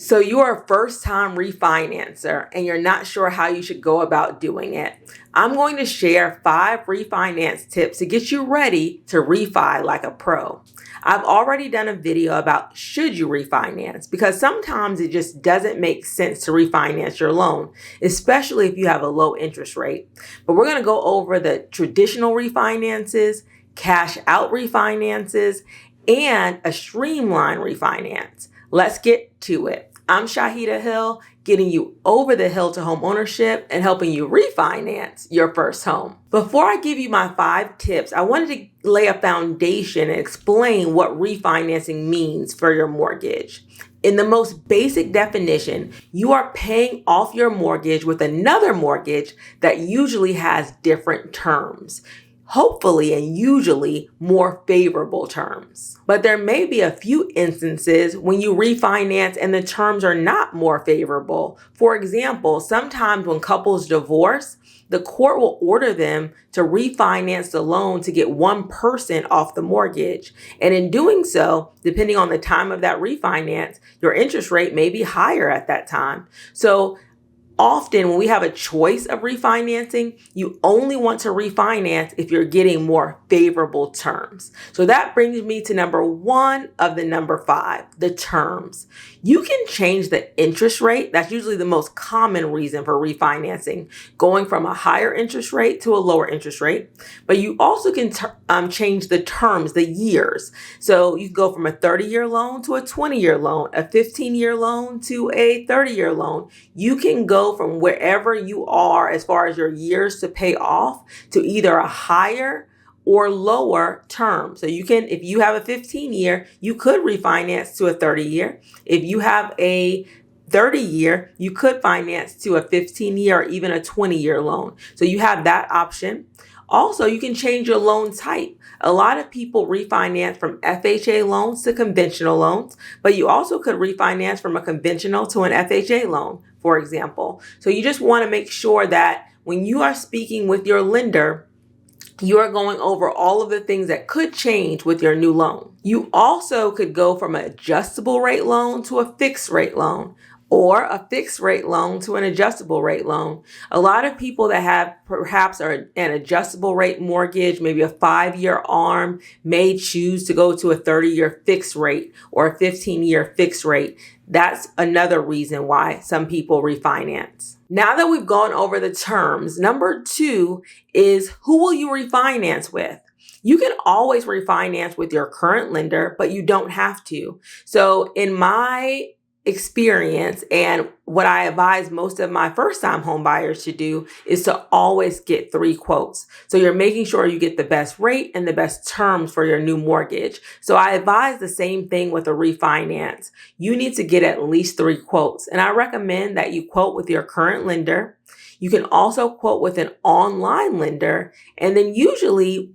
So you're a first-time refinancer and you're not sure how you should go about doing it. I'm going to share 5 refinance tips to get you ready to refi like a pro. I've already done a video about should you refinance, because sometimes it just doesn't make sense to refinance your loan, especially if you have a low interest rate. But we're going to go over the traditional refinances, cash out refinances, and a streamlined refinance. Let's get to it. I'm Shaheedah Hill, getting you over the hill to home ownership and helping you refinance your first home. Before I give you my 5 tips, I wanted to lay a foundation and explain what refinancing means for your mortgage. In the most basic definition, you are paying off your mortgage with another mortgage that usually has different terms. Hopefully and usually more favorable terms. But there may be a few instances when you refinance and the terms are not more favorable. For example, sometimes when couples divorce, the court will order them to refinance the loan to get one person off the mortgage. And in doing so, depending on the time of that refinance, your interest rate may be higher at that time. So often when we have a choice of refinancing, you only want to refinance if you're getting more favorable terms. So that brings me to number 1 of the number 5, the terms. You can change the interest rate. That's usually the most common reason for refinancing, going from a higher interest rate to a lower interest rate. But you also can change the terms, the years. So you can go from a 30-year loan to a 20-year loan, a 15-year loan to a 30-year loan. You can go from wherever you are as far as your years to pay off to either a higher or lower term. So you can, if you have a 15-year, you could refinance to a 30-year. If you have a 30-year, you could finance to a 15-year or even a 20-year loan. So you have that option. Also, you can change your loan type. A lot of people refinance from FHA loans to conventional loans, but you also could refinance from a conventional to an FHA loan, for example. So you just want to make sure that when you are speaking with your lender, you are going over all of the things that could change with your new loan. You also could go from an adjustable rate loan to a fixed rate loan, or a fixed rate loan to an adjustable rate loan. A lot of people that have perhaps an adjustable rate mortgage, maybe a 5-year ARM, may choose to go to a 30-year fixed rate or a 15-year fixed rate. That's another reason why some people refinance. Now that we've gone over the terms, number 2 is who will you refinance with? You can always refinance with your current lender, but you don't have to. So in my experience, and what I advise most of my first-time home buyers to do, is to always get 3 quotes. So you're making sure you get the best rate and the best terms for your new mortgage. So I advise the same thing with a refinance. You need to get at least 3 quotes. And I recommend that you quote with your current lender. You can also quote with an online lender, and then usually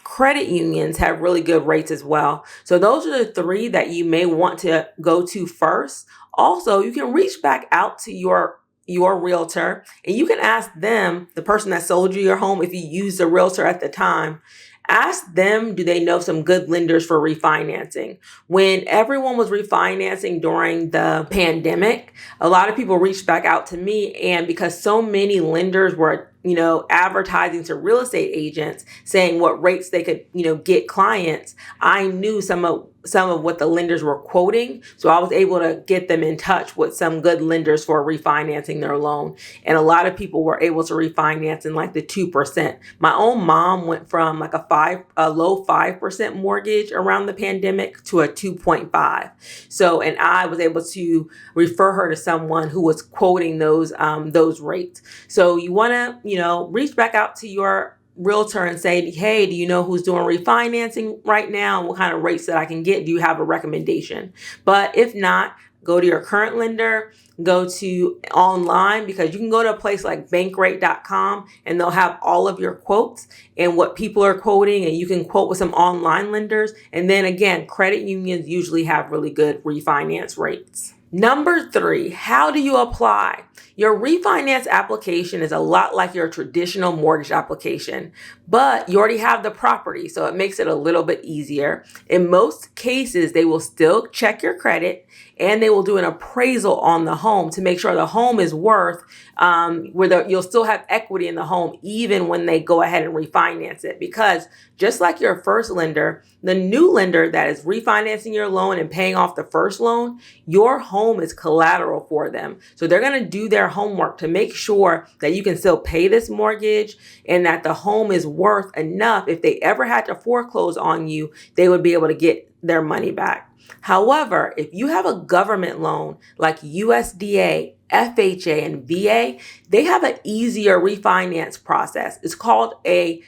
credit unions have really good rates as well. So those are the 3 that you may want to go to first. Also, you can reach back out to your realtor and you can ask them, the person that sold you your home, if you used a realtor at the time, ask them, do they know some good lenders for refinancing? When everyone was refinancing during the pandemic, a lot of people reached back out to me, and because so many lenders were advertising to real estate agents saying what rates they could, get clients, I knew some of what the lenders were quoting. So I was able to get them in touch with some good lenders for refinancing their loan. And a lot of people were able to refinance in like the 2%. My own mom went from like a low 5% mortgage around the pandemic to a 2.5. So, and I was able to refer her to someone who was quoting those rates. So you want to, reach back out to your realtor and say, hey, do you know who's doing refinancing right now? And what kind of rates that I can get? Do you have a recommendation? But if not, go to your current lender, go to online, because you can go to a place like bankrate.com and they'll have all of your quotes and what people are quoting, and you can quote with some online lenders. And then again, credit unions usually have really good refinance rates. Number 3, how do you apply? Your refinance application is a lot like your traditional mortgage application, but you already have the property, so it makes it a little bit easier. In most cases, they will still check your credit and they will do an appraisal on the home to make sure the home is worth you'll still have equity in the home even when they go ahead and refinance it. Because just like your first lender, the new lender that is refinancing your loan and paying off the first loan, your home is collateral for them. So they're going to do their homework to make sure that you can still pay this mortgage and that the home is worth enough. If they ever had to foreclose on you, they would be able to get their money back. However, if you have a government loan like USDA, FHA, and VA, they have an easier refinance process. It's called a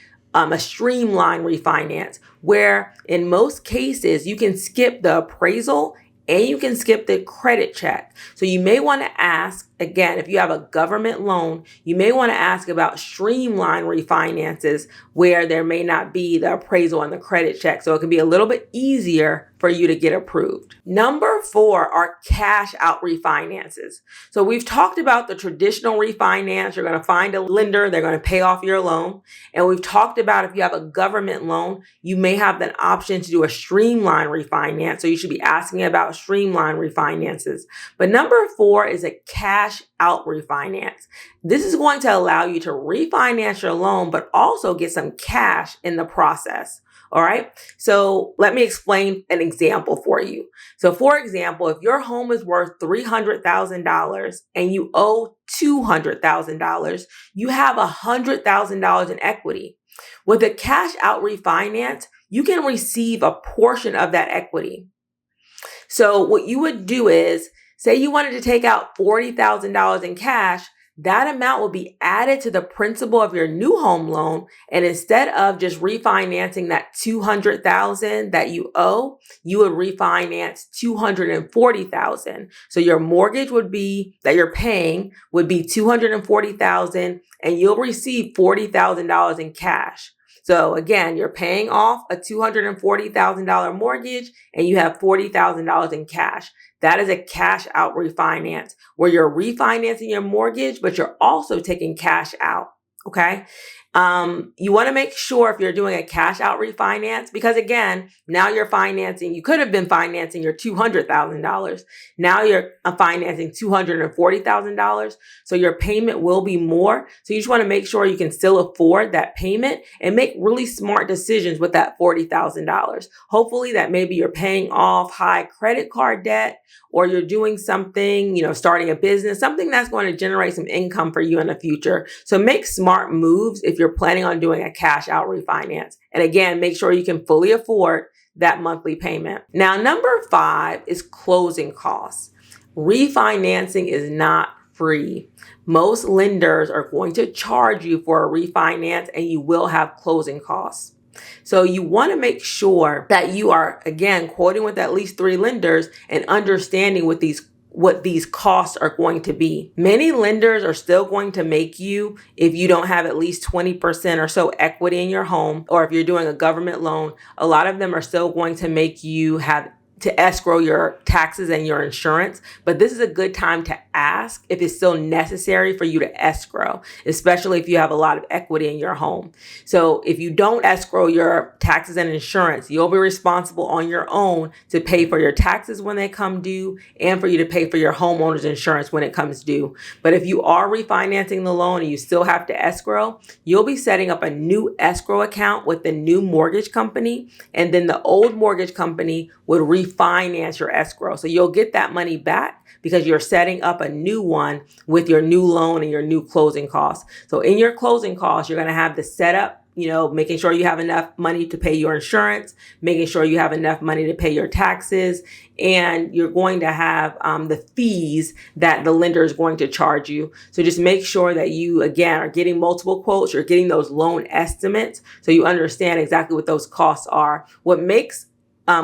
streamlined refinance, where in most cases you can skip the appraisal and you can skip the credit check. So you may want to ask, again, if you have a government loan, you may want to ask about streamlined refinances where there may not be the appraisal and the credit check. So it can be a little bit easier for you to get approved. Number 4 are cash out refinances. So we've talked about the traditional refinance. You're going to find a lender, they're going to pay off your loan. And we've talked about if you have a government loan, you may have an option to do a streamlined refinance. So you should be asking about streamlined refinances. But number 4 is a cash out refinance. This is going to allow you to refinance your loan, but also get some cash in the process. All right. So let me explain an example for you. So for example, if your home is worth $300,000 and you owe $200,000, you have $100,000 in equity. With a cash out refinance, you can receive a portion of that equity. So what you would do is, say you wanted to take out $40,000 in cash, that amount will be added to the principal of your new home loan. And instead of just refinancing that $200,000 that you owe, you would refinance $240,000. So your mortgage that you're paying would be $240,000 and you'll receive $40,000 in cash. So again, you're paying off a $240,000 mortgage and you have $40,000 in cash. That is a cash out refinance where you're refinancing your mortgage, but you're also taking cash out. Okay. You want to make sure if you're doing a cash out refinance, because again, now you could have been financing your $200,000. Now you're financing $240,000. So your payment will be more. So you just want to make sure you can still afford that payment and make really smart decisions with that $40,000. Hopefully that maybe you're paying off high credit card debt, or you're doing something, starting a business, something that's going to generate some income for you in the future. So make smart moves if you're planning on doing a cash out refinance. And again, make sure you can fully afford that monthly payment. Now, number 5 is closing costs. Refinancing is not free. Most lenders are going to charge you for a refinance and you will have closing costs. So you want to make sure that you are, again, quoting with at least 3 lenders and understanding what these costs are going to be. Many lenders are still going to make you, if you don't have at least 20% or so equity in your home, or if you're doing a government loan, a lot of them are still going to make you have to escrow your taxes and your insurance. But this is a good time to ask if it's still necessary for you to escrow, especially if you have a lot of equity in your home. So if you don't escrow your taxes and insurance, you'll be responsible on your own to pay for your taxes when they come due and for you to pay for your homeowner's insurance when it comes due. But if you are refinancing the loan and you still have to escrow, you'll be setting up a new escrow account with the new mortgage company, and then the old mortgage company would refinance your escrow. So you'll get that money back because you're setting up a new one with your new loan and your new closing costs. So in your closing costs, you're going to have the setup, making sure you have enough money to pay your insurance, making sure you have enough money to pay your taxes, and you're going to have the fees that the lender is going to charge you. So just make sure that you, again, are getting multiple quotes. You're getting those loan estimates so you understand exactly what those costs are. What makes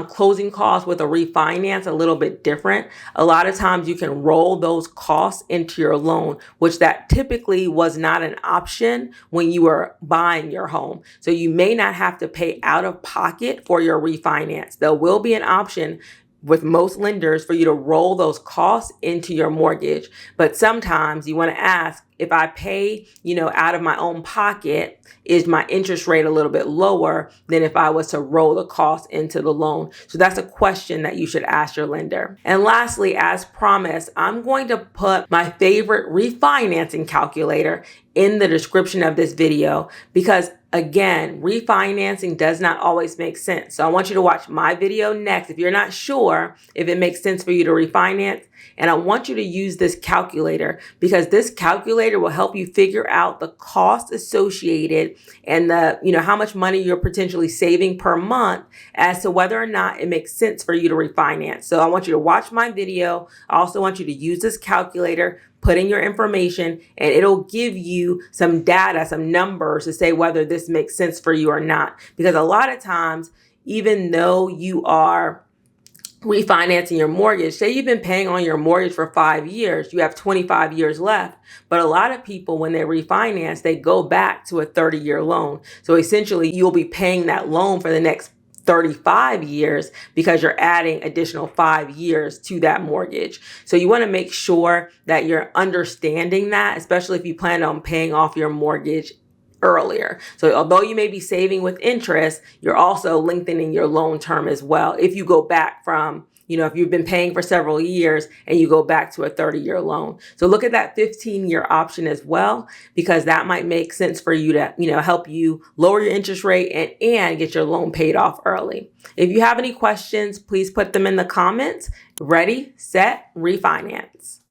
closing costs with a refinance a little bit different. A lot of times you can roll those costs into your loan, which that typically was not an option when you were buying your home. So you may not have to pay out of pocket for your refinance. There will be an option with most lenders for you to roll those costs into your mortgage. But sometimes you want to ask, if I pay, out of my own pocket, is my interest rate a little bit lower than if I was to roll the cost into the loan? So that's a question that you should ask your lender. And lastly, as promised, I'm going to put my favorite refinancing calculator in the description of this video because, again, refinancing does not always make sense. So I want you to watch my video next if you're not sure if it makes sense for you to refinance. And I want you to use this calculator because this calculator will help you figure out the cost associated and how much money you're potentially saving per month as to whether or not it makes sense for you to refinance. So I want you to watch my video. I also want you to use this calculator, put in your information, and it'll give you some data, some numbers to say whether this makes sense for you or not. Because a lot of times, even though you are refinancing your mortgage, say you've been paying on your mortgage for 5 years, you have 25 years left. But a lot of people, when they refinance, they go back to a 30-year loan. So essentially, you'll be paying that loan for the next 35 years because you're adding additional 5 years to that mortgage. So you want to make sure that you're understanding that, especially if you plan on paying off your mortgage earlier. So although you may be saving with interest, you're also lengthening your loan term as well. If you go back from, if you've been paying for several years and you go back to a 30-year loan. So look at that 15-year option as well, because that might make sense for you to, help you lower your interest rate and get your loan paid off early. If you have any questions, please put them in the comments. Ready, set, refinance.